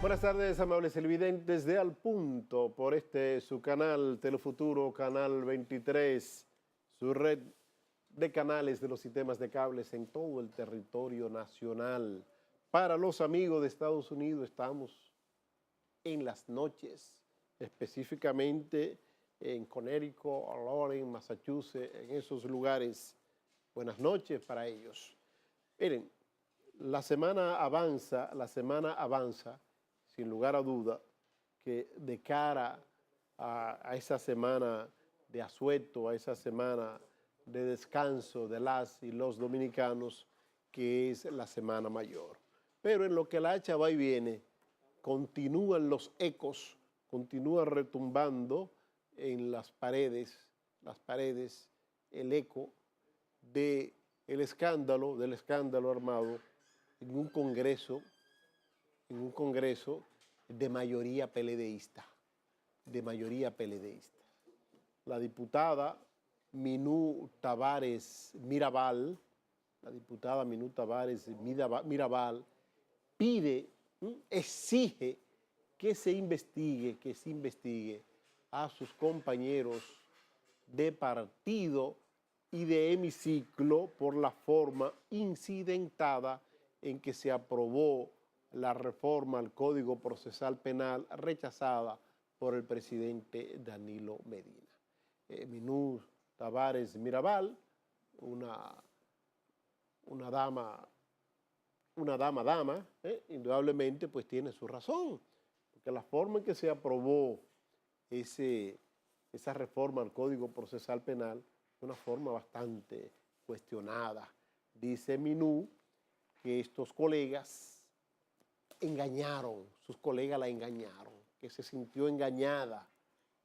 Buenas tardes, amables televidentes de Al Punto, por su canal Telefuturo, Canal 23, su red de canales de los sistemas de cables en todo el territorio nacional. Para los amigos de Estados Unidos, estamos en las noches, específicamente en Connecticut, Lawrence, Massachusetts, en esos lugares. Buenas noches para ellos. Miren, la semana avanza, sin lugar a duda, que de cara a esa semana de asueto, a esa semana de descanso de las y los dominicanos, que es la Semana Mayor. Pero en lo que la hacha va y viene, continúan los ecos, continúa retumbando en las paredes, el eco del escándalo armado en un congreso de mayoría PLDista, La diputada Minú Tavares Mirabal, pide, exige que se investigue a sus compañeros de partido y de hemiciclo por la forma incidentada en que se aprobó la reforma al Código Procesal Penal rechazada por el presidente Danilo Medina. Minú Tavares Mirabal, una dama, indudablemente pues tiene su razón, porque la forma en que se aprobó esa reforma al Código Procesal Penal es una forma bastante cuestionada. Dice Minú que estos colegas sus colegas la engañaron, que se sintió engañada,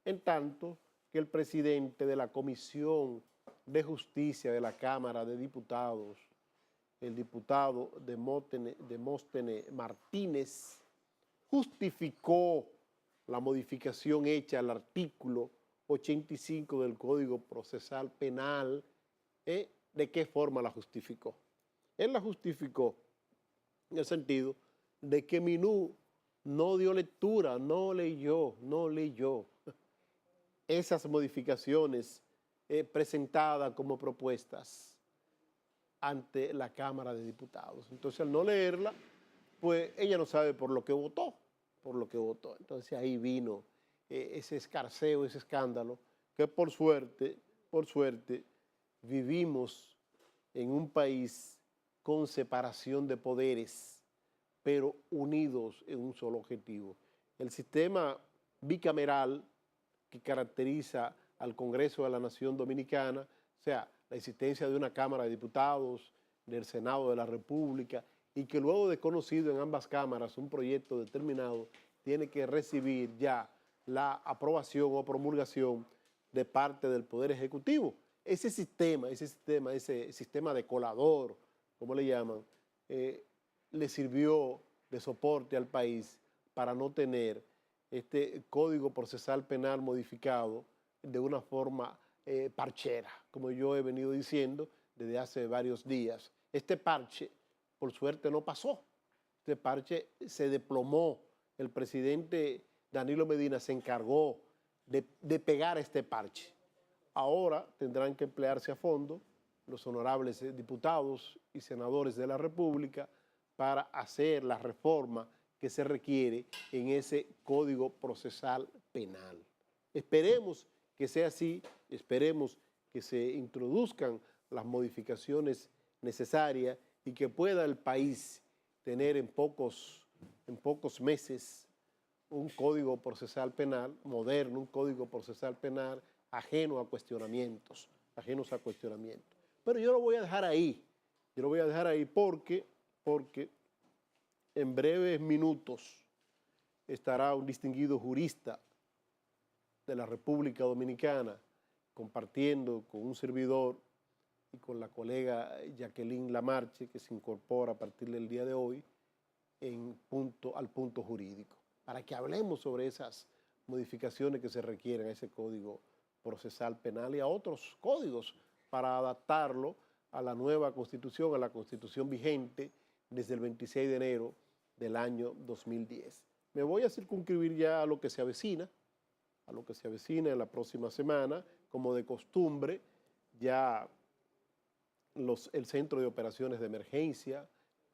en tanto que el presidente de la Comisión de Justicia de la Cámara de Diputados, el diputado Demóstenes Martínez, justificó la modificación hecha al artículo 85 del Código Procesal Penal. ¿De qué forma la justificó? Él la justificó en el sentido de que Minú no dio lectura, no leyó esas modificaciones presentadas como propuestas ante la Cámara de Diputados. Entonces, al no leerla, pues ella no sabe por lo que votó. Entonces ahí vino ese escarceo, ese escándalo, que por suerte, vivimos en un país con separación de poderes, pero unidos en un solo objetivo. El sistema bicameral que caracteriza al Congreso de la Nación Dominicana, o sea, la existencia de una Cámara de Diputados, del Senado de la República, y que luego de conocido en ambas cámaras un proyecto determinado, tiene que recibir ya la aprobación o promulgación de parte del Poder Ejecutivo. Ese sistema de colador, como le llaman, le sirvió de soporte al país para no tener este Código Procesal Penal modificado de una forma parchera, como yo he venido diciendo desde hace varios días. Este parche, por suerte, no pasó. Este parche se desplomó. El presidente Danilo Medina se encargó de pegar este parche. Ahora tendrán que emplearse a fondo los honorables diputados y senadores de la República para hacer la reforma que se requiere en ese Código Procesal Penal. Esperemos que sea así, esperemos que se introduzcan las modificaciones necesarias y que pueda el país tener en pocos meses un Código Procesal Penal moderno, un Código Procesal Penal ajeno a cuestionamientos. Pero yo lo voy a dejar ahí, porque en breves minutos estará un distinguido jurista de la República Dominicana compartiendo con un servidor y con la colega Jacqueline Lamarche, que se incorpora a partir del día de hoy al punto jurídico, para que hablemos sobre esas modificaciones que se requieren a ese Código Procesal Penal y a otros códigos para adaptarlo a la nueva Constitución, a la Constitución vigente desde el 26 de enero del año 2010. Me voy a circunscribir ya a lo que se avecina, en la próxima semana, como de costumbre, ya el Centro de Operaciones de Emergencia,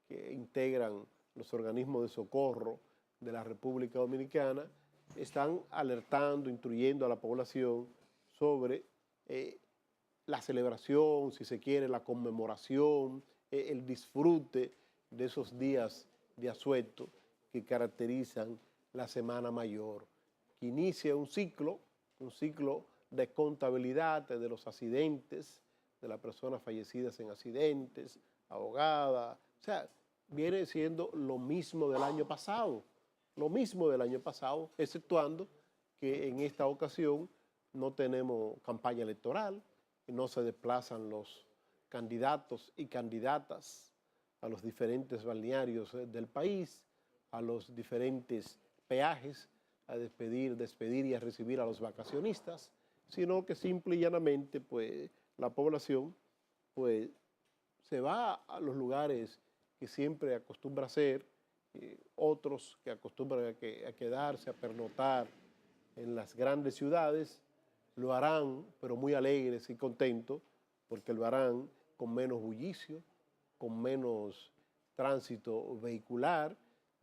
que integran los organismos de socorro de la República Dominicana, están alertando, instruyendo a la población sobre la celebración, si se quiere, la conmemoración, el disfrute de esos días de asueto que caracterizan la Semana Mayor, que inicia un ciclo de contabilidad de los accidentes, de las personas fallecidas en accidentes, ahogadas, o sea, viene siendo lo mismo del año pasado, exceptuando que en esta ocasión no tenemos campaña electoral, no se desplazan los candidatos y candidatas a los diferentes balnearios del país, a los diferentes peajes, a despedir y a recibir a los vacacionistas, sino que simple y llanamente pues, la población pues, se va a los lugares que siempre acostumbra hacer, otros que acostumbran a quedarse, a pernoctar en las grandes ciudades, lo harán, pero muy alegres y contentos, porque lo harán con menos bullicio, con menos tránsito vehicular.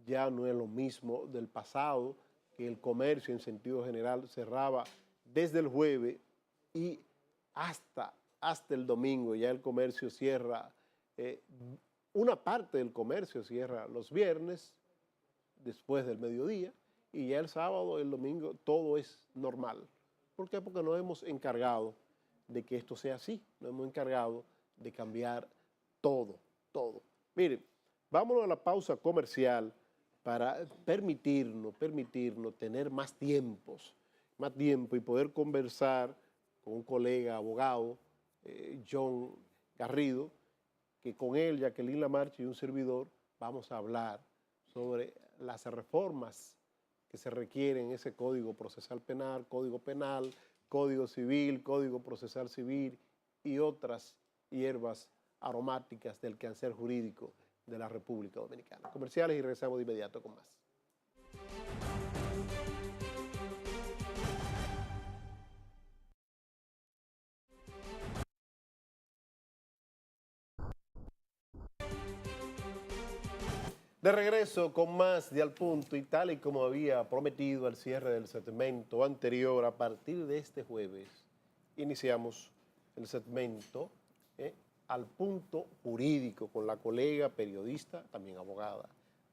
Ya no es lo mismo del pasado, que el comercio en sentido general cerraba desde el jueves y hasta el domingo. Ya el comercio cierra, una parte del comercio cierra los viernes, después del mediodía, y ya el sábado, el domingo, todo es normal. ¿Por qué? Porque nos hemos encargado de que esto sea así, nos hemos encargado de cambiar todo. Miren, vámonos a la pausa comercial para permitirnos tener más tiempo y poder conversar con un colega abogado, John Garrido, que con él, Jacqueline Lamarche y un servidor, vamos a hablar sobre las reformas que se requieren en ese Código Procesal Penal, Código Penal, Código Civil, Código Procesal Civil y otras hierbas aromáticas del quehacer jurídico de la República Dominicana. Comerciales y regresamos de inmediato con más. De regreso con más de Al Punto, y tal y como había prometido al cierre del segmento anterior, a partir de este jueves iniciamos el segmento Al Punto Jurídico con la colega periodista, también abogada,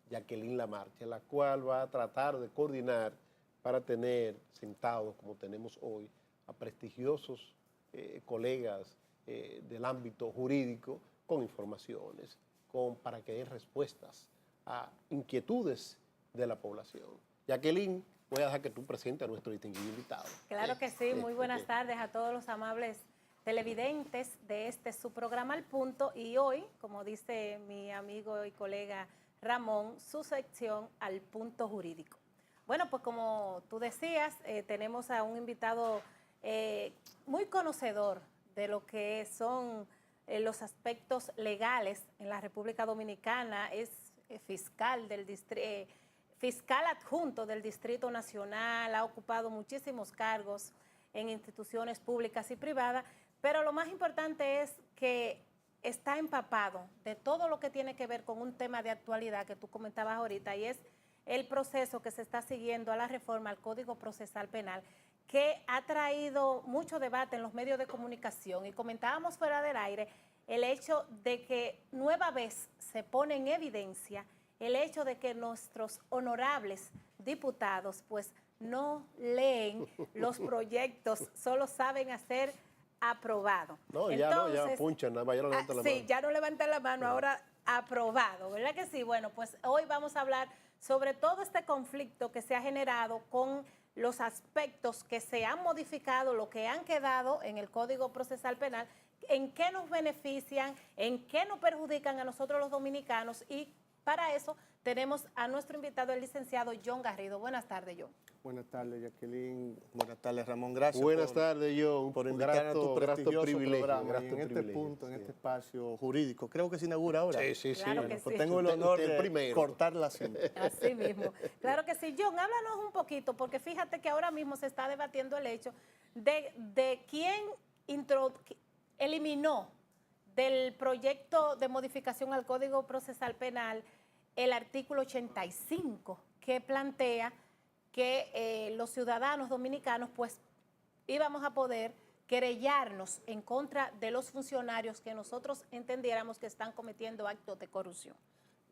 Jacqueline Lamarche, la cual va a tratar de coordinar para tener sentados, como tenemos hoy, a prestigiosos colegas del ámbito jurídico con informaciones, para que den respuestas a inquietudes de la población. Jacqueline, voy a dejar que tú presentes a nuestro distinguido invitado. Claro que sí, muy buenas tardes a todos los amables televidentes de su programa Al Punto, y hoy, como dice mi amigo y colega Ramón, su sección Al Punto Jurídico. Bueno, pues como tú decías, tenemos a un invitado muy conocedor de lo que son los aspectos legales en la República Dominicana. Es fiscal fiscal adjunto del Distrito Nacional, ha ocupado muchísimos cargos en instituciones públicas y privadas, pero lo más importante es que está empapado de todo lo que tiene que ver con un tema de actualidad que tú comentabas ahorita, y es el proceso que se está siguiendo a la reforma al Código Procesal Penal, que ha traído mucho debate en los medios de comunicación. Y comentábamos fuera del aire el hecho de que nueva vez se pone en evidencia el hecho de que nuestros honorables diputados pues no leen los proyectos, solo saben hacer aprobado. No, entonces, ya punchan, nada más, ya no levantan la mano. Sí, ya no levantan la mano, ahora aprobado, ¿verdad que sí? Bueno, pues hoy vamos a hablar sobre todo este conflicto que se ha generado con los aspectos que se han modificado, lo que han quedado en el Código Procesal Penal, en qué nos benefician, en qué nos perjudican a nosotros los dominicanos y para eso tenemos a nuestro invitado, el licenciado John Garrido. Buenas tardes, John. Buenas tardes, Jacqueline. Buenas tardes, Ramón. Gracias Buenas tardes, John. por invitar a tu prestigioso programa grato en este privilegio, punto, en sí. este espacio jurídico. Creo que se inaugura ahora. Sí. Claro que Bueno, pues sí. tengo el Usted honor el de primero. cortar la cinta. Así mismo. Claro que sí. John, háblanos un poquito, porque fíjate que ahora mismo se está debatiendo el hecho de quién eliminó del proyecto de modificación al Código Procesal Penal el artículo 85, que plantea que los ciudadanos dominicanos pues íbamos a poder querellarnos en contra de los funcionarios que nosotros entendiéramos que están cometiendo actos de corrupción.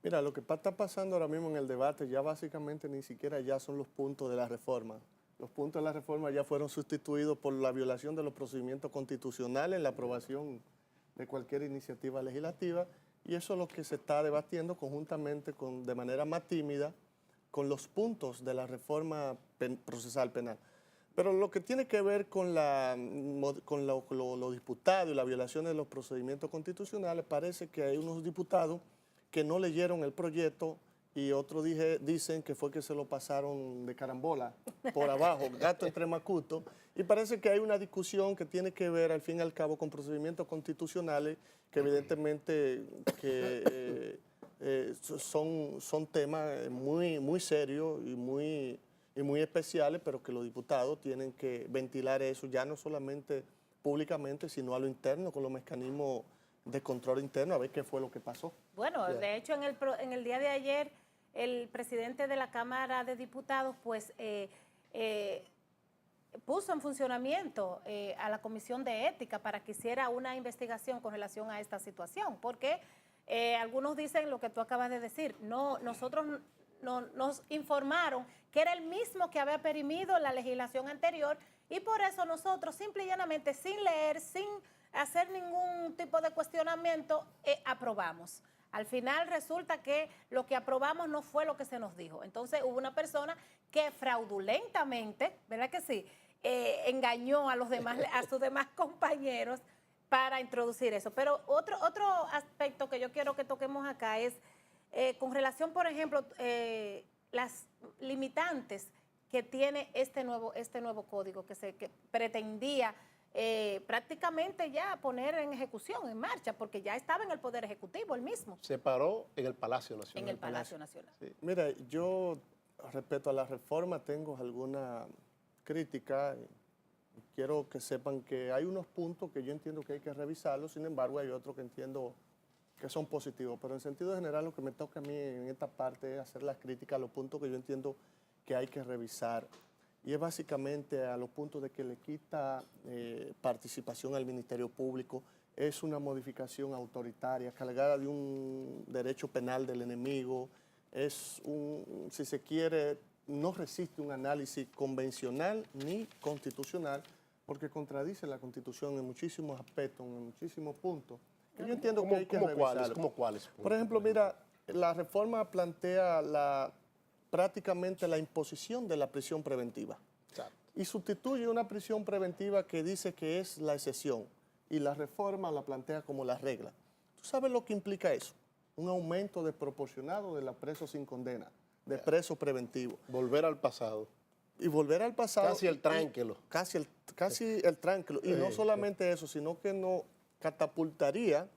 Mira, lo que está pasando ahora mismo en el debate ya básicamente ni siquiera ya son los puntos de la reforma. Los puntos de la reforma ya fueron sustituidos por la violación de los procedimientos constitucionales en la aprobación de cualquier iniciativa legislativa, y eso es lo que se está debatiendo conjuntamente de manera más tímida con los puntos de la reforma procesal penal. Pero lo que tiene que ver con lo disputado y la violación de los procedimientos constitucionales, parece que hay unos diputados que no leyeron el proyecto y otros dicen que fue que se lo pasaron de carambola por abajo, gato entre macuto, y parece que hay una discusión que tiene que ver al fin y al cabo con procedimientos constitucionales que evidentemente son temas muy serios y muy especiales, pero que los diputados tienen que ventilar eso ya no solamente públicamente, sino a lo interno, con los mecanismos de control interno, a ver qué fue lo que pasó. Bueno, de hecho, en el día de ayer, el presidente de la Cámara de Diputados, pues, puso en funcionamiento a la Comisión de Ética para que hiciera una investigación con relación a esta situación, porque algunos dicen lo que tú acabas de decir, nosotros nos informaron que era el mismo que había perimido la legislación anterior y por eso nosotros simple y llanamente, sin leer, sin hacer ningún tipo de cuestionamiento, aprobamos. Al final resulta que lo que aprobamos no fue lo que se nos dijo. Entonces hubo una persona que fraudulentamente, ¿verdad que sí?, engañó a sus demás compañeros para introducir eso. Pero otro aspecto que yo quiero que toquemos acá es con relación, por ejemplo, las limitantes que tiene este nuevo código que pretendía prácticamente ya poner en ejecución, en marcha, porque ya estaba en el Poder Ejecutivo el mismo. Se paró en el Palacio Nacional. En el Palacio Nacional. Sí. Mira, yo respecto a la reforma tengo alguna crítica. Quiero que sepan que hay unos puntos que yo entiendo que hay que revisarlos, sin embargo hay otros que entiendo que son positivos, pero en sentido general lo que me toca a mí en esta parte es hacer las críticas a los puntos que yo entiendo que hay que revisar, y es básicamente a los puntos de que le quita participación al Ministerio Público, es una modificación autoritaria, cargada de un derecho penal del enemigo, si se quiere, no resiste un análisis convencional ni constitucional, porque contradice la Constitución en muchísimos aspectos, en muchísimos puntos. Y yo entiendo que hay que revisarlo. ¿Cómo cuáles? Por ejemplo, mira, la reforma plantea prácticamente la imposición de la prisión preventiva. Exacto. Y sustituye una prisión preventiva que dice que es la excepción, y la reforma la plantea como la regla. ¿Tú sabes lo que implica eso? Un aumento desproporcionado de los presos sin condena, de presos preventivos. Volver al pasado. Y volver al pasado. Casi el tránquelo. Casi el tránquelo. Y no solamente eso, sino que nos catapultaría,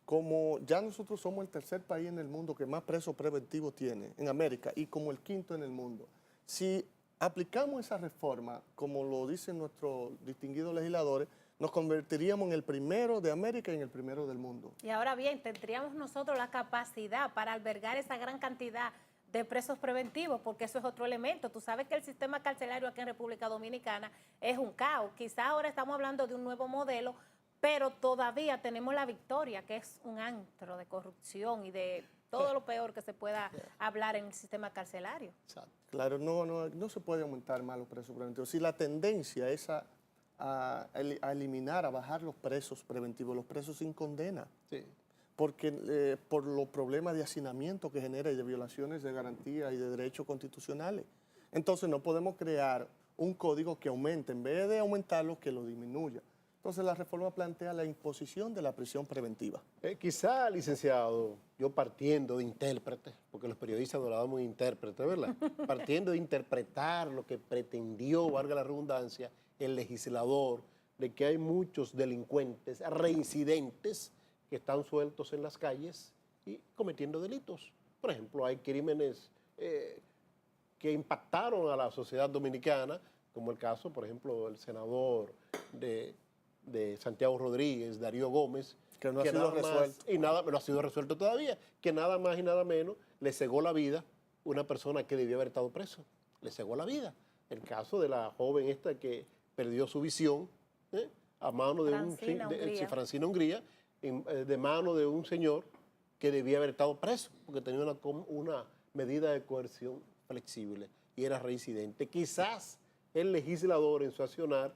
como ya nosotros somos el tercer país en el mundo que más presos preventivos tiene en América y como el quinto en el mundo. Si aplicamos esa reforma, como lo dicen nuestros distinguidos legisladores, nos convertiríamos en el primero de América y en el primero del mundo. Y ahora bien, tendríamos nosotros la capacidad para albergar esa gran cantidad de presos preventivos, porque eso es otro elemento. Tú sabes que el sistema carcelario aquí en República Dominicana es un caos. Quizás ahora estamos hablando de un nuevo modelo, pero todavía tenemos la Victoria, que es un antro de corrupción y de todo lo peor que se pueda hablar en el sistema carcelario. Exacto. Claro, no se puede aumentar más los presos preventivos. Si la tendencia es a eliminar, a bajar los presos preventivos, los presos sin condena, Sí. porque por los problemas de hacinamiento que genera y de violaciones de garantías y de derechos constitucionales. Entonces no podemos crear un código que aumente, en vez de aumentarlo, que lo disminuya. Entonces la reforma plantea la imposición de la prisión preventiva. Quizá, licenciado, yo partiendo de intérprete, porque los periodistas nos la damos intérprete, ¿verdad? Partiendo de interpretar lo que pretendió, valga la redundancia, el legislador, de que hay muchos delincuentes reincidentes que están sueltos en las calles y cometiendo delitos. Por ejemplo, hay crímenes que impactaron a la sociedad dominicana, como el caso, por ejemplo, del senador de Santiago Rodríguez, Darío Gómez, que no ha sido resuelto. Y nada, no ha sido resuelto todavía, que nada más y nada menos le cegó la vida una persona que debió haber estado preso. Le cegó la vida. El caso de la joven esta que perdió su visión a mano de Francina Hungría, de mano de un señor que debía haber estado preso, porque tenía una medida de coerción flexible y era reincidente. Quizás el legislador en su accionar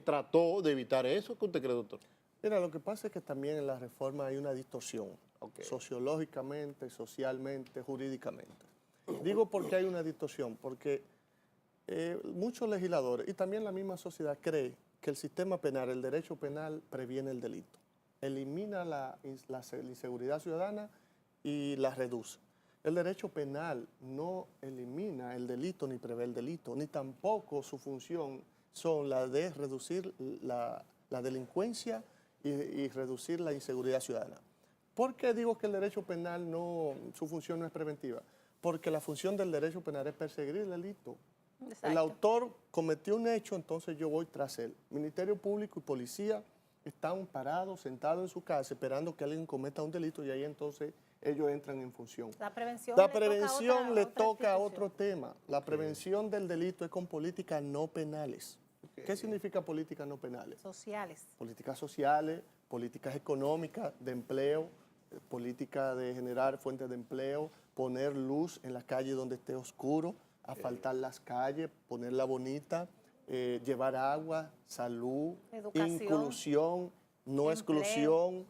trató de evitar eso. ¿Qué usted cree, doctor? Mira, lo que pasa es que también en la reforma hay una distorsión, sociológicamente, socialmente, jurídicamente. Digo porque hay una distorsión, porque muchos legisladores y también la misma sociedad cree que el sistema penal, el derecho penal, previene el delito, elimina la inseguridad ciudadana y la reduce. El derecho penal no elimina el delito ni prevé el delito, ni tampoco su función son la de reducir la delincuencia y reducir la inseguridad ciudadana. ¿Por qué digo que el derecho penal su función no es preventiva? Porque la función del derecho penal es perseguir el delito. Exacto. El autor cometió un hecho, entonces yo voy tras él. Ministerio Público y Policía están parados, sentados en su casa, esperando que alguien cometa un delito y ahí entonces ellos entran en función. La prevención le toca a otro tema. La prevención del delito es con políticas no penales. ¿Qué significa políticas no penales? Sociales. Políticas sociales, políticas económicas, de empleo, política de generar fuentes de empleo, poner luz en la calle donde esté oscuro, asfaltar las calles, ponerla bonita, llevar agua, salud, educación, inclusión, no exclusión,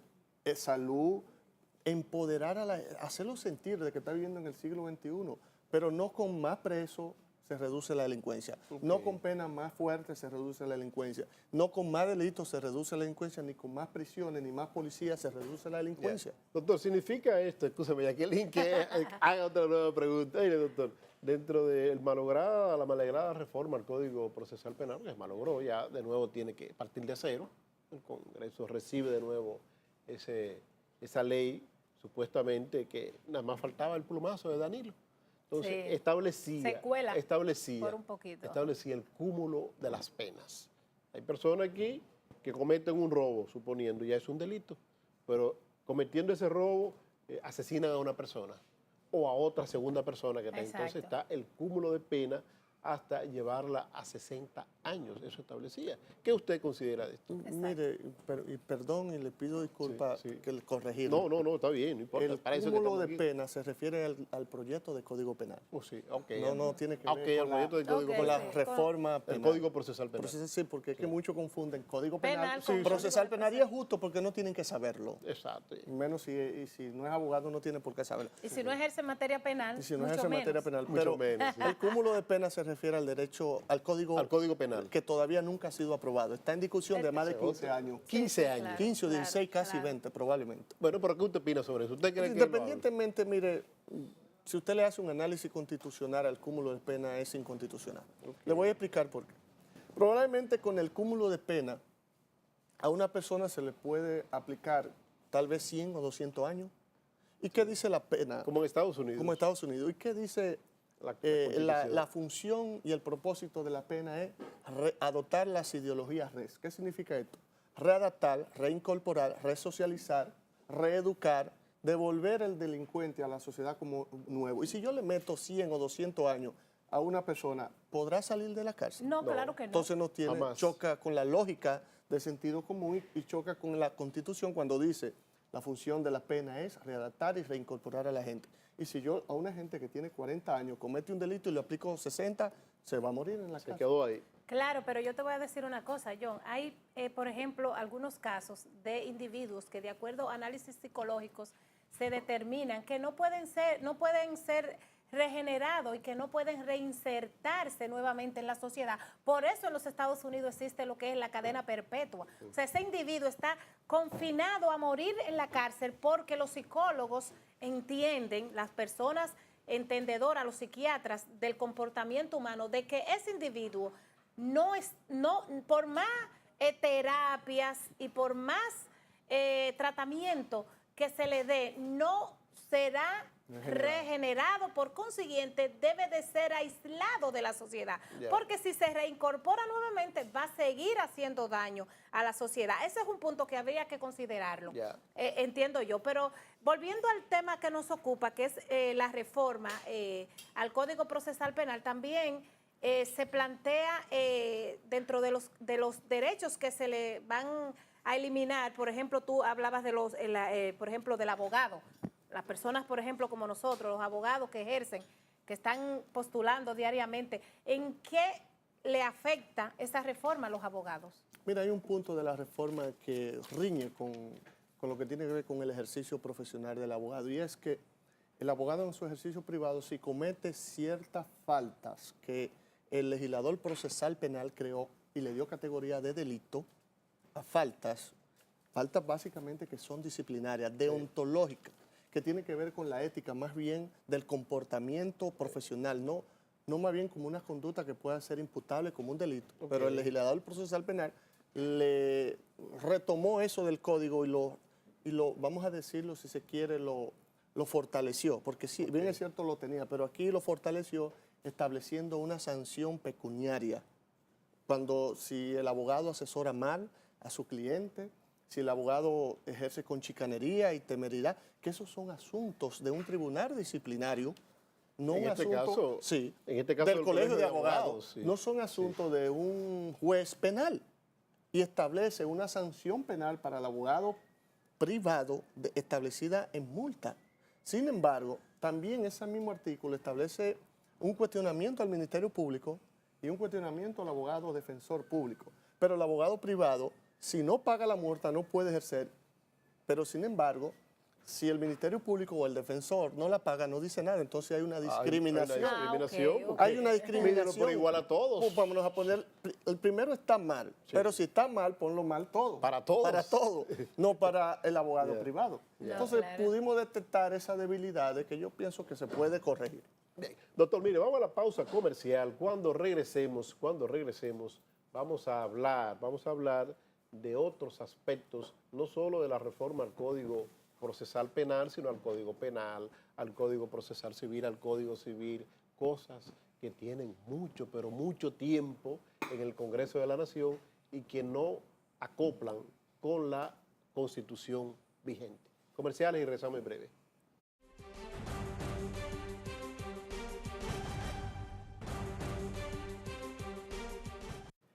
salud, empoderar hacerlo sentir de que está viviendo en el siglo XXI, pero no con más presos se reduce la delincuencia, no con penas más fuertes se reduce la delincuencia, no con más delitos se reduce la delincuencia, ni con más prisiones, ni más policías se reduce la delincuencia. Doctor, ¿significa esto, escúchame, Jacqueline, que haga otra nueva pregunta? Mire, doctor, dentro de la malograda reforma al Código Procesal Penal, que se malogró, ya de nuevo tiene que partir de cero, el Congreso recibe de nuevo esa ley, supuestamente que nada más faltaba el plumazo de Danilo. Entonces, establecía el cúmulo de las penas. Hay personas aquí que cometen un robo, suponiendo, ya es un delito, pero cometiendo ese robo asesinan a una persona o a otra segunda persona que está. Entonces está el cúmulo de pena hasta llevarla a 60 años, eso establecía. ¿Qué usted considera de esto? Mire, perdón y le pido disculpas que le corregirlo. No, está bien, no importa. El cúmulo de pena se refiere al proyecto de Código Penal. No tiene que ver con la reforma penal. El Código Procesal Penal. Sí, porque es que muchos confunden Código Penal con Procesal Penal y es justo porque no tienen que saberlo. Exacto. Menos si no es abogado no tiene por qué saberlo. Y si no ejerce materia penal, pero el cúmulo de pena se refiere al derecho, al Código Penal, que todavía nunca ha sido aprobado. Está en discusión de más de 15 años. 15 años. Claro, 15 o 16, casi 20 probablemente. Bueno, pero ¿qué usted opina sobre eso? ¿Usted cree que independientemente, mire, si usted le hace un análisis constitucional al cúmulo de pena es inconstitucional. Le voy a explicar por qué. Probablemente con el cúmulo de pena a una persona se le puede aplicar tal vez 100 o 200 años. ¿Y qué dice la pena? Como en Estados Unidos. Como en Estados Unidos. ¿Y qué dice la función y el propósito de la pena? Es adoptar las ideologías res. ¿Qué significa esto? Readaptar, reincorporar, resocializar, reeducar, devolver el delincuente a la sociedad como nuevo. Y si yo le meto 100 o 200 años a una persona, ¿podrá salir de la cárcel? No, claro que no. Entonces choca con la lógica del sentido común y choca con la Constitución cuando dice la función de la pena es readaptar y reincorporar a la gente. Y si yo a una gente que tiene 40 años comete un delito y le aplico 60, se va a morir en la cárcel. Se quedó ahí. Claro, pero yo te voy a decir una cosa, John. Hay, por ejemplo, algunos casos de individuos que de acuerdo a análisis psicológicos se determinan que no pueden ser regenerado y que no pueden reinsertarse nuevamente en la sociedad. Por eso en los Estados Unidos existe lo que es la cadena perpetua. O sea, ese individuo está confinado a morir en la cárcel porque los psicólogos entienden, las personas entendedoras, los psiquiatras del comportamiento humano, de que ese individuo por más terapias y por más tratamiento que se le dé, no será regenerado, por consiguiente debe de ser aislado de la sociedad, porque si se reincorpora nuevamente va a seguir haciendo daño a la sociedad. Ese es un punto que habría que considerarlo, entiendo yo. Pero volviendo al tema que nos ocupa, que es la reforma al Código Procesal Penal, también se plantea dentro de los derechos que se le van a eliminar. Por ejemplo, tú hablabas por ejemplo, del abogado. Las personas, por ejemplo, como nosotros, los abogados que ejercen, que están postulando diariamente, ¿en qué le afecta esa reforma a los abogados? Mira, hay un punto de la reforma que riñe con lo que tiene que ver con el ejercicio profesional del abogado, y es que el abogado en su ejercicio privado, si comete ciertas faltas que el legislador procesal penal creó y le dio categoría de delito a faltas básicamente que son disciplinarias, deontológicas, que tiene que ver con la ética, más bien del comportamiento profesional, no más bien como una conducta que pueda ser imputable como un delito. Pero el legislador procesal penal le retomó eso del código y lo vamos a decirlo, si se quiere, lo fortaleció, porque sí, bien es cierto, lo tenía, pero aquí lo fortaleció estableciendo una sanción pecuniaria. Si el abogado asesora mal a su cliente, si el abogado ejerce con chicanería y temeridad, que esos son asuntos de un tribunal disciplinario, no un asunto del colegio de abogados, no son asuntos de un juez penal, y establece una sanción penal para el abogado privado establecida en multa. Sin embargo, también ese mismo artículo establece un cuestionamiento al Ministerio Público y un cuestionamiento al abogado defensor público. Pero el abogado privado, si no paga la multa, no puede ejercer. Pero sin embargo, si el Ministerio Público o el defensor no la paga, no dice nada. Entonces hay una discriminación. Hay una discriminación. Por igual a todos. Pues vámonos a poner, el primero está mal, pero si está mal, ponlo mal todo. Para todos. Para todos, no para el abogado privado. Entonces pudimos detectar esa debilidad de que yo pienso que se puede corregir. Bien. Doctor, mire, vamos a la pausa comercial. Cuando regresemos, vamos a hablar de otros aspectos, no solo de la reforma al Código Procesal Penal, sino al Código Penal, al Código Procesal Civil, al Código Civil, cosas que tienen mucho, pero mucho tiempo en el Congreso de la Nación y que no acoplan con la Constitución vigente. Comerciales y regresamos en breve.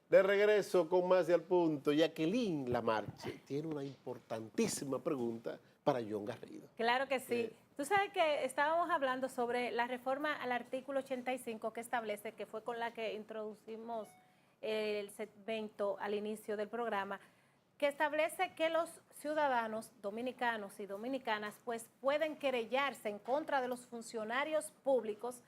De regreso con Más de Al Punto, Jacqueline Lamarche tiene una importantísima pregunta para John Garrido. Claro que sí. Tú sabes que estábamos hablando sobre la reforma al artículo 85 que establece, que fue con la que introducimos el segmento al inicio del programa, que establece que los ciudadanos dominicanos y dominicanas pues pueden querellarse en contra de los funcionarios públicos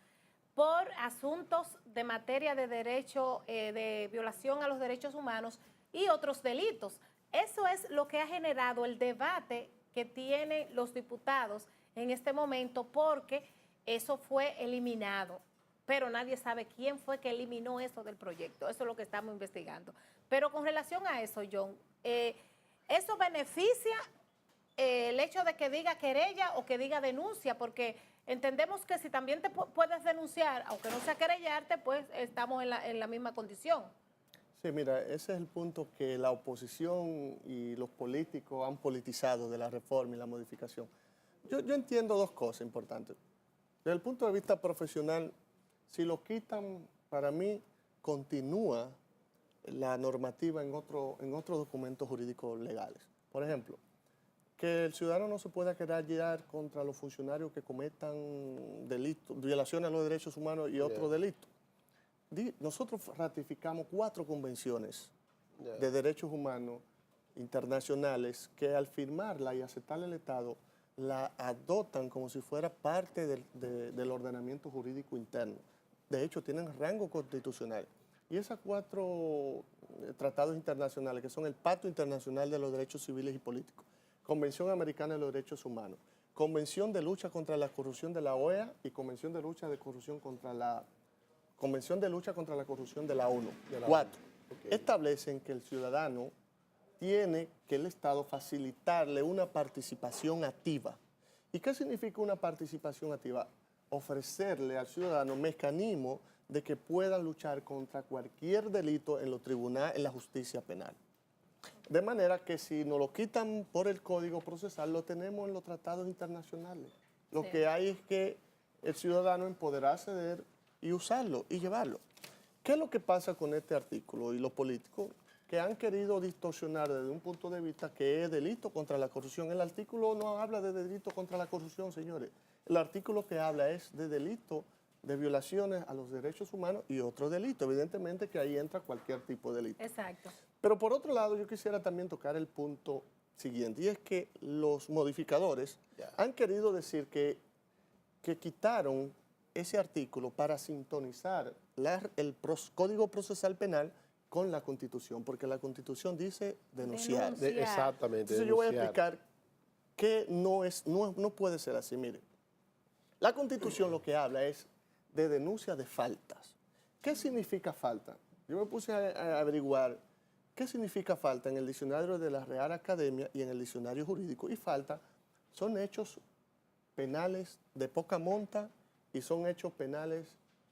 por asuntos de materia de derecho, de violación a los derechos humanos y otros delitos. Eso es lo que ha generado el debate que tienen los diputados en este momento, porque eso fue eliminado, pero nadie sabe quién fue que eliminó eso del proyecto. Eso es lo que estamos investigando. Pero con relación a eso, John, ¿eso beneficia el hecho de que diga querella o que diga denuncia? Porque entendemos que si también te puedes denunciar, aunque no sea querellarte, pues estamos en la misma condición. Sí, mira, ese es el punto que la oposición y los políticos han politizado de la reforma y la modificación. Yo entiendo dos cosas importantes. Desde el punto de vista profesional, si lo quitan, para mí continúa la normativa en otros documentos jurídicos legales. Por ejemplo, que el ciudadano no se pueda querellar contra los funcionarios que cometan delitos, violaciones a los derechos humanos y otros delitos. Nosotros ratificamos 4 convenciones de derechos humanos internacionales que al firmarla y aceptarla el Estado la adoptan como si fuera parte del ordenamiento jurídico interno. De hecho, tienen rango constitucional. Y esos 4 tratados internacionales, que son el Pacto Internacional de los Derechos Civiles y Políticos, Convención Americana de los Derechos Humanos, Convención de Lucha contra la Corrupción de la OEA y Convención de Lucha contra la Corrupción de la ONU. 4. Establecen que el ciudadano tiene que el Estado facilitarle una participación activa. ¿Y qué significa una participación activa? Ofrecerle al ciudadano mecanismos de que puedan luchar contra cualquier delito en los tribunales, en la justicia penal. De manera que si nos lo quitan por el Código Procesal, lo tenemos en los tratados internacionales. Lo que hay es que el ciudadano empoderarse de él y usarlo y llevarlo. ¿Qué es lo que pasa con este artículo y los políticos que han querido distorsionar desde un punto de vista que es delito contra la corrupción? El artículo no habla de delito contra la corrupción, señores. El artículo que habla es de delito de violaciones a los derechos humanos y otro delito. Evidentemente que ahí entra cualquier tipo de delito. Exacto. Pero por otro lado, yo quisiera también tocar el punto siguiente, y es que los modificadores han querido decir que quitaron ese artículo para sintonizar el Código Procesal Penal con la Constitución, porque la Constitución dice denunciar. Exactamente. Entonces yo voy a explicar que no puede ser así. Mire, la Constitución lo que habla es de denuncia de faltas. ¿Qué significa falta? Yo me puse a averiguar qué significa falta en el diccionario de la Real Academia y en el diccionario jurídico. Y falta son hechos penales de poca monta y son hechos penales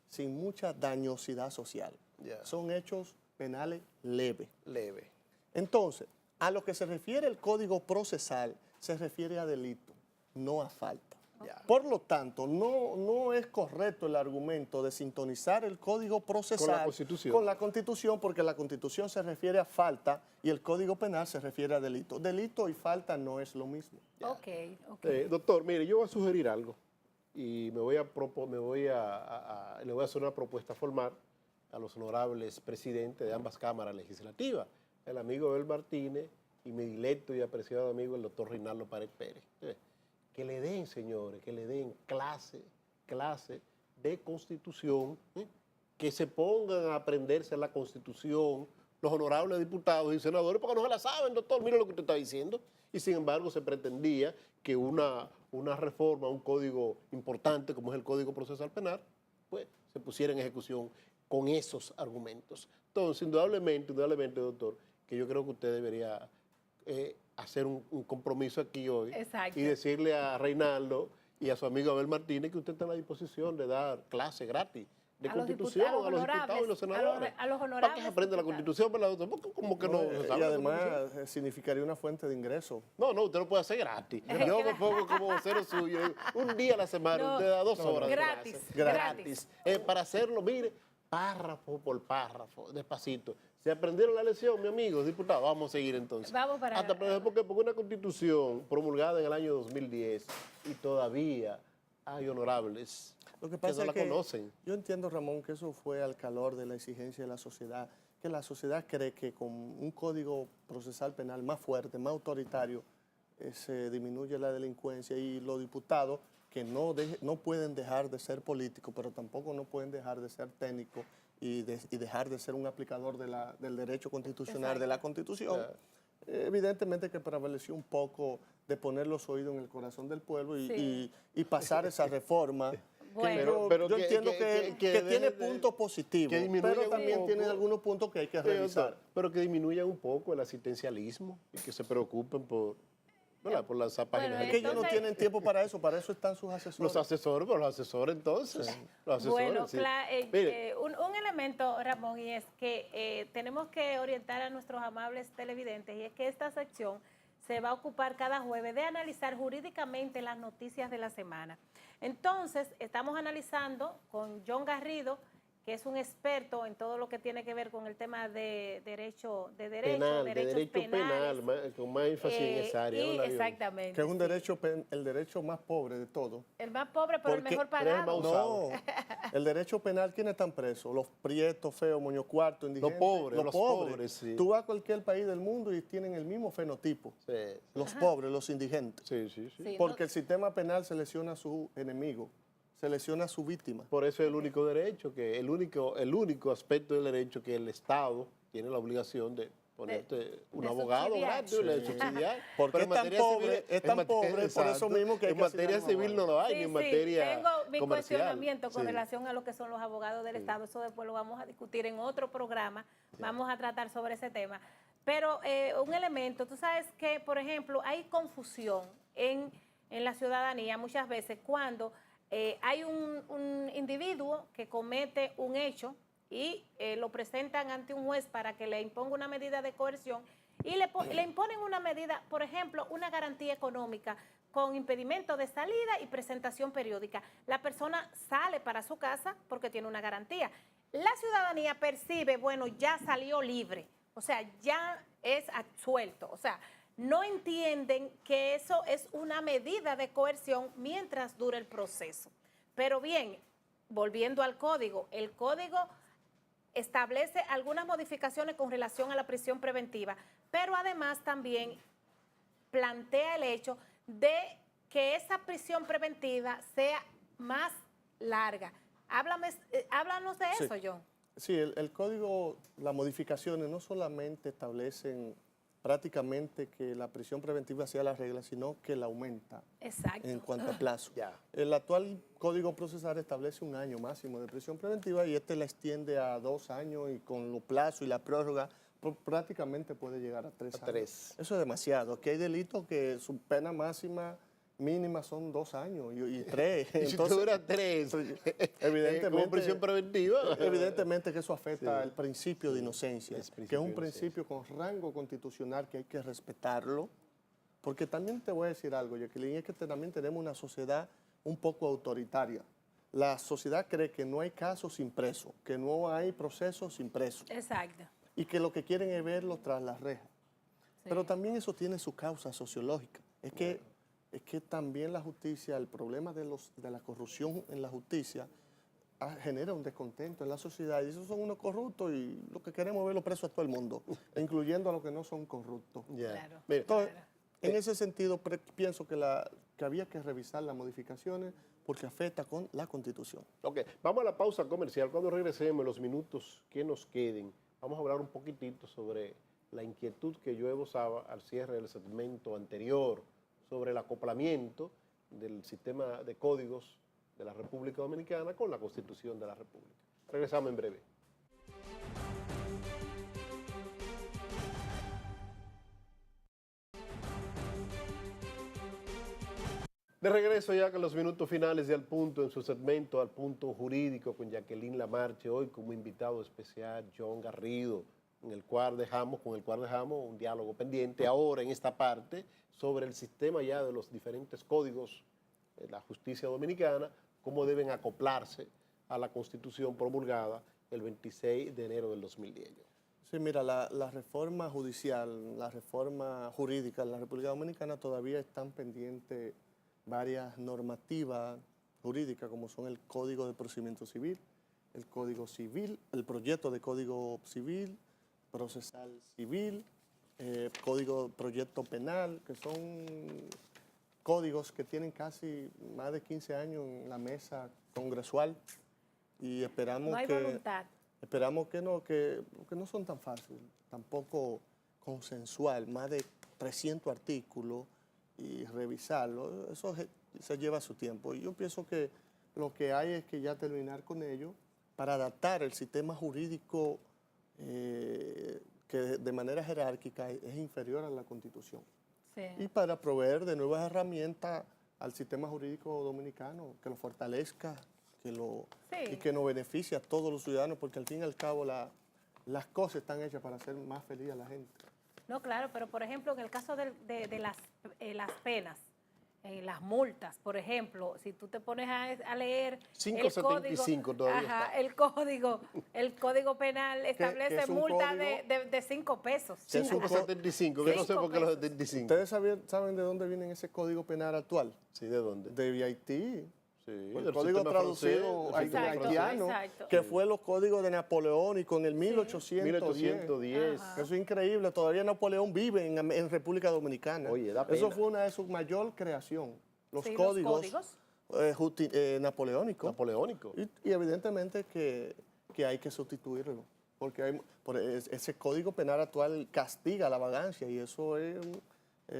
sin mucha dañosidad social. Son hechos penales leves. Entonces, a lo que se refiere el Código Procesal, se refiere a delito, no a falta. Por lo tanto, no es correcto el argumento de sintonizar el Código Procesal con la Constitución, porque la Constitución se refiere a falta y el Código Penal se refiere a delito. Delito y falta no es lo mismo. Doctor, mire, yo voy a sugerir algo y le voy a hacer una propuesta formal a los honorables presidentes de ambas cámaras legislativas, el amigo Abel Martínez y mi dilecto y apreciado amigo el doctor Reinaldo Pared Pérez. Que le den, señores, que le den clase de Constitución, que se pongan a aprenderse la Constitución, los honorables diputados y senadores, porque no se la saben, doctor, mire lo que usted está diciendo. Y sin embargo se pretendía que una reforma, un código importante como es el Código Procesal Penal, pues se pusiera en ejecución con esos argumentos. Entonces, indudablemente, doctor, que yo creo que usted debería hacer un compromiso aquí hoy. Exacto. Y decirle a Reinaldo y a su amigo Abel Martínez que usted está en la disposición de dar clase gratis de Constitución a los diputados y los senadores. A los honorables. Para que se aprenda la Constitución, ¿verdad, doctor? Porque como que no se sabe y la además Constitución. significaría una fuente de ingreso. No, usted lo puede hacer gratis. Yo me pongo como vocero suyo un día a la semana, usted da 2 horas. Gratis. Para hacerlo, mire, párrafo por párrafo, despacito. ¿Se aprendieron la lección, mi amigo diputado? Vamos a seguir entonces. Vamos para porque una Constitución promulgada en el año 2010 y todavía hay honorables Lo que pasa no la es que conocen. Yo entiendo, Ramón, que eso fue al calor de la exigencia de la sociedad, que la sociedad cree que con un código procesal penal más fuerte, más autoritario, se disminuye la delincuencia, y los diputados que no pueden dejar de ser políticos, pero tampoco no pueden dejar de ser técnicos y dejar de ser un aplicador del derecho constitucional, de la Constitución. Evidentemente que prevaleció un poco de poner los oídos en el corazón del pueblo y pasar esa reforma. Bueno. Pero yo entiendo que tiene puntos positivos, pero también tiene algunos puntos que hay que revisar. Pero que disminuyan un poco el asistencialismo y que se preocupen por las páginas. Es que ellos no tienen tiempo para eso están sus asesores. Los asesores entonces. Sí. Los asesores, un elemento, Ramón, y es que tenemos que orientar a nuestros amables televidentes, y es que esta sección se va a ocupar cada jueves de analizar jurídicamente las noticias de la semana. Entonces, estamos analizando con John Garrido que es un experto en todo lo que tiene que ver con el tema de derechos Penal, de derecho penales. penal, con más énfasis en esa área. Y Hola, Dios. exactamente. Que es un sí. derecho, el derecho más pobre de todo. El más pobre, pero el Porque- mejor pero es el pagado. más usado. No, el derecho penal, ¿quiénes están presos? Los prietos, feos, moño cuarto, indigentes. Los pobres, sí. Tú vas a cualquier país del mundo y tienen el mismo fenotipo. Sí, Los pobres, los indigentes. sí, sí. Sí, Porque el sistema penal selecciona a su enemigo, selecciona a su víctima. Por eso es el único derecho, el único aspecto del derecho que el Estado tiene la obligación de ponerte un de abogado subsidiar. gratis, de subsidiar. Porque Pero es tan pobre, por eso exacto, mismo que hay en que materia asignar un civil no lo hay, Sí, ni en sí, materia tengo mi comercial. cuestionamiento con Sí. relación a lo que son los abogados del Estado. Eso después lo vamos a discutir en otro programa. Vamos a tratar sobre ese tema. Pero un elemento, tú sabes que, por ejemplo, hay confusión en la ciudadanía muchas veces cuando hay un individuo que comete un hecho y lo presentan ante un juez para que le imponga una medida de coerción y le imponen una medida, por ejemplo, una garantía económica con impedimento de salida y presentación periódica. La persona sale para su casa porque tiene una garantía. La ciudadanía percibe, bueno, ya salió libre, o sea, ya es absuelto, o sea, no entienden que eso es una medida de coerción mientras dura el proceso. Pero bien, volviendo al código, el código establece algunas modificaciones con relación a la prisión preventiva, pero además también plantea el hecho de que esa prisión preventiva sea más larga. Háblanos de Sí. eso, John. Sí, el código, las modificaciones no solamente establecen prácticamente que la prisión preventiva sea la regla, sino que la aumenta Exacto. en cuanto a plazo. Ya. El actual Código Procesal establece 1 año máximo de prisión preventiva y este la extiende a 2 años y con los plazos y la prórroga prácticamente puede llegar a 3 A años. 3. Eso es demasiado. Aquí hay delitos que su pena máxima mínima son 2 años y 3. Y si tú duras 3, evidentemente, como prisión preventiva. Evidentemente que eso afecta Sí. al principio de inocencia, Es que es principio un de principio con rango constitucional que hay que respetarlo, porque también te voy a decir algo, Jacqueline, es que también tenemos una sociedad un poco autoritaria. La sociedad cree que no hay casos sin preso, que no hay procesos sin preso, Exacto. y que lo que quieren es verlo tras las rejas. Sí. Pero también eso tiene su causa sociológica. Es que también la justicia, el problema de la corrupción en la justicia genera un descontento en la sociedad. Y esos son unos corruptos y lo que queremos es verlos presos a todo el mundo, incluyendo a los que no son corruptos. Ya. Claro. Mira, Entonces, en ese sentido, pienso que había que revisar las modificaciones porque afecta con la Constitución. ok, vamos a la pausa comercial. Cuando regresemos, los minutos que nos queden, vamos a hablar un poquitito sobre la inquietud que yo esbozaba al cierre del segmento anterior sobre el acoplamiento del sistema de códigos de la República Dominicana con la Constitución de la República. Regresamos en breve. De regreso ya con los minutos finales de Al Punto en su segmento Al Punto Jurídico con Jacqueline Lamarche, hoy como invitado especial John Garrido, con el cual dejamos un diálogo pendiente ahora en esta parte sobre el sistema ya de los diferentes códigos de la justicia dominicana, cómo deben acoplarse a la Constitución promulgada el 26 de enero del 2010. Sí, mira, la reforma judicial, la reforma jurídica en la República Dominicana todavía están pendientes varias normativas jurídicas como son el Código de Procedimiento Civil, el Código Civil, el proyecto de Código Civil, Procesal Civil, Proyecto Penal, que son códigos que tienen casi más de 15 años en la mesa congresual y esperamos No hay voluntad. Esperamos que no son tan fáciles, tampoco consensual, más de 300 artículos y revisarlo, eso se lleva su tiempo. Y yo pienso que lo que hay es que ya terminar con ello para adaptar el sistema jurídico que de manera jerárquica es inferior a la Constitución. Sí. Y para proveer de nuevas herramientas al sistema jurídico dominicano, que lo fortalezca y que nos beneficie a todos los ciudadanos, porque al fin y al cabo las cosas están hechas para hacer más feliz a la gente. No, claro, pero por ejemplo, en el caso de las penas, las multas, por ejemplo, si tú te pones a leer 575 todavía está. el código penal establece es un multas código de 5 pesos. 575, que no sé por qué los 75. ¿Ustedes saben de dónde viene ese código penal actual? Sí, ¿de dónde? De Haití. Sí, El del código sistema traducido francés, del sistema haitiano, exacto. que fue los códigos de Napoleónico en el 1810. 1810. Ajá. Eso es increíble. Todavía Napoleón vive en República Dominicana. Oye, da Eso pena. fue una de sus mayor creación. Los Sí, códigos, napoleónicos. Napoleónico. Y evidentemente que hay que sustituirlo. Porque ese código penal actual castiga la vagancia y eso es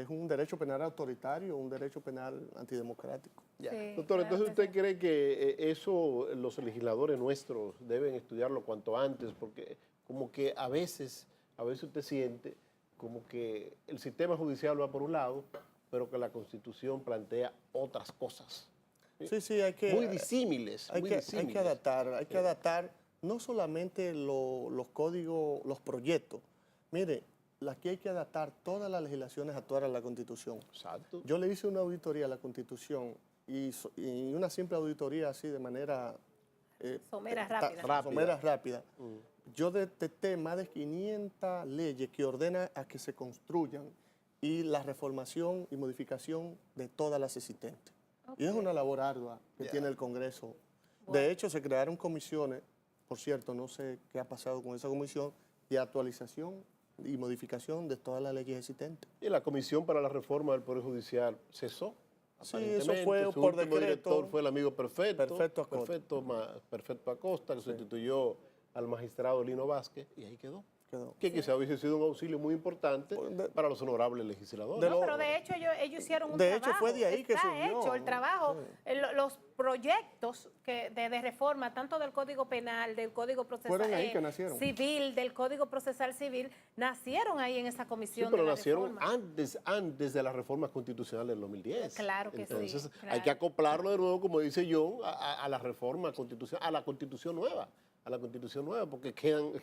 un derecho penal autoritario, un derecho penal antidemocrático. Ya. Sí, Doctor, claro entonces que usted sí. cree que eso los legisladores nuestros deben estudiarlo cuanto antes, porque como que a veces usted siente como que el sistema judicial va por un lado, pero que la Constitución plantea otras cosas. Sí, hay que... Muy disímiles. Hay muy que disímiles. adaptar no solamente los códigos, los proyectos. Mire, aquí hay que adaptar todas las legislaciones actuales a la Constitución. Exacto. Yo le hice una auditoría a la Constitución y una simple auditoría así de manera... Somera, rápida. somera, rápida. Yo detecté más de 500 leyes que ordenan a que se construyan y la reformación y modificación de todas las existentes. Y es una labor ardua que tiene el Congreso. Bueno. De hecho, se crearon comisiones, por cierto, no sé qué ha pasado con esa comisión, de actualización y modificación de todas las leyes existentes. Y la Comisión para la Reforma del Poder Judicial cesó. Sí, eso fue Aparentemente, su por último decreto. director fue el amigo Perfecto. Perfecto Acosta. Acosta, que sustituyó al magistrado Lino Vázquez, y ahí quedó. Quedó. Que quizá hubiese sido un auxilio muy importante para los honorables legisladores. No, pero de hecho ellos hicieron un De trabajo. hecho, fue de ahí que Está surgió. hecho el trabajo. Los proyectos de reforma, tanto del Código Penal, del Código Procesal Fueron ahí que nacieron. Civil, del Código Procesal Civil, nacieron ahí en esa Sí, comisión pero de la nacieron reforma. antes de la reforma constitucional del 2010. Claro que sí, Entonces, claro. hay que acoplarlo de nuevo, como dice John, a la reforma constitucional, a la Constitución nueva, porque quedan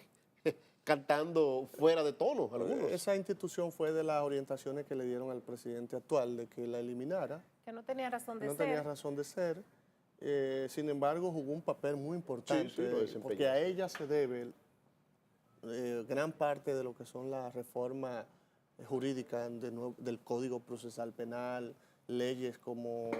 cantando fuera de tono algunos. Esa institución fue de las orientaciones que le dieron al presidente actual de que la eliminara. Que no tenía razón de No ser. tenía razón de ser. Sin embargo, jugó un papel muy importante Sí, lo desempeñó. porque a ella se debe gran parte de lo que son las reformas jurídicas del Código Procesal Penal, leyes como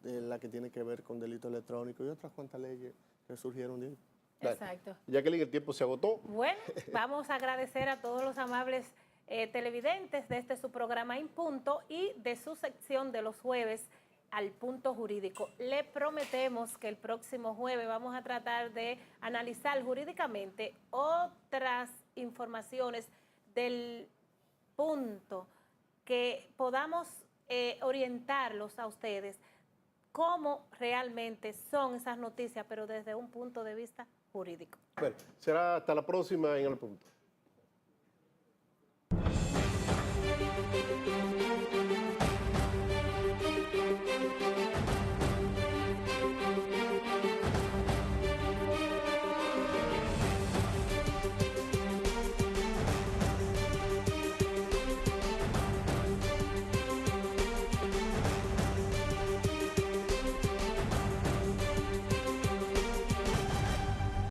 la que tiene que ver con delito electrónico y otras cuantas leyes que surgieron de ahí. Exacto. Jacqueline, el tiempo se agotó. Bueno, vamos a agradecer a todos los amables televidentes de su programa En Punto y de su sección de los jueves al Punto Jurídico. Le prometemos que el próximo jueves vamos a tratar de analizar jurídicamente otras informaciones del punto que podamos orientarlos a ustedes cómo realmente son esas noticias, pero desde un punto de vista jurídico. Bueno, será hasta la próxima en El Punto.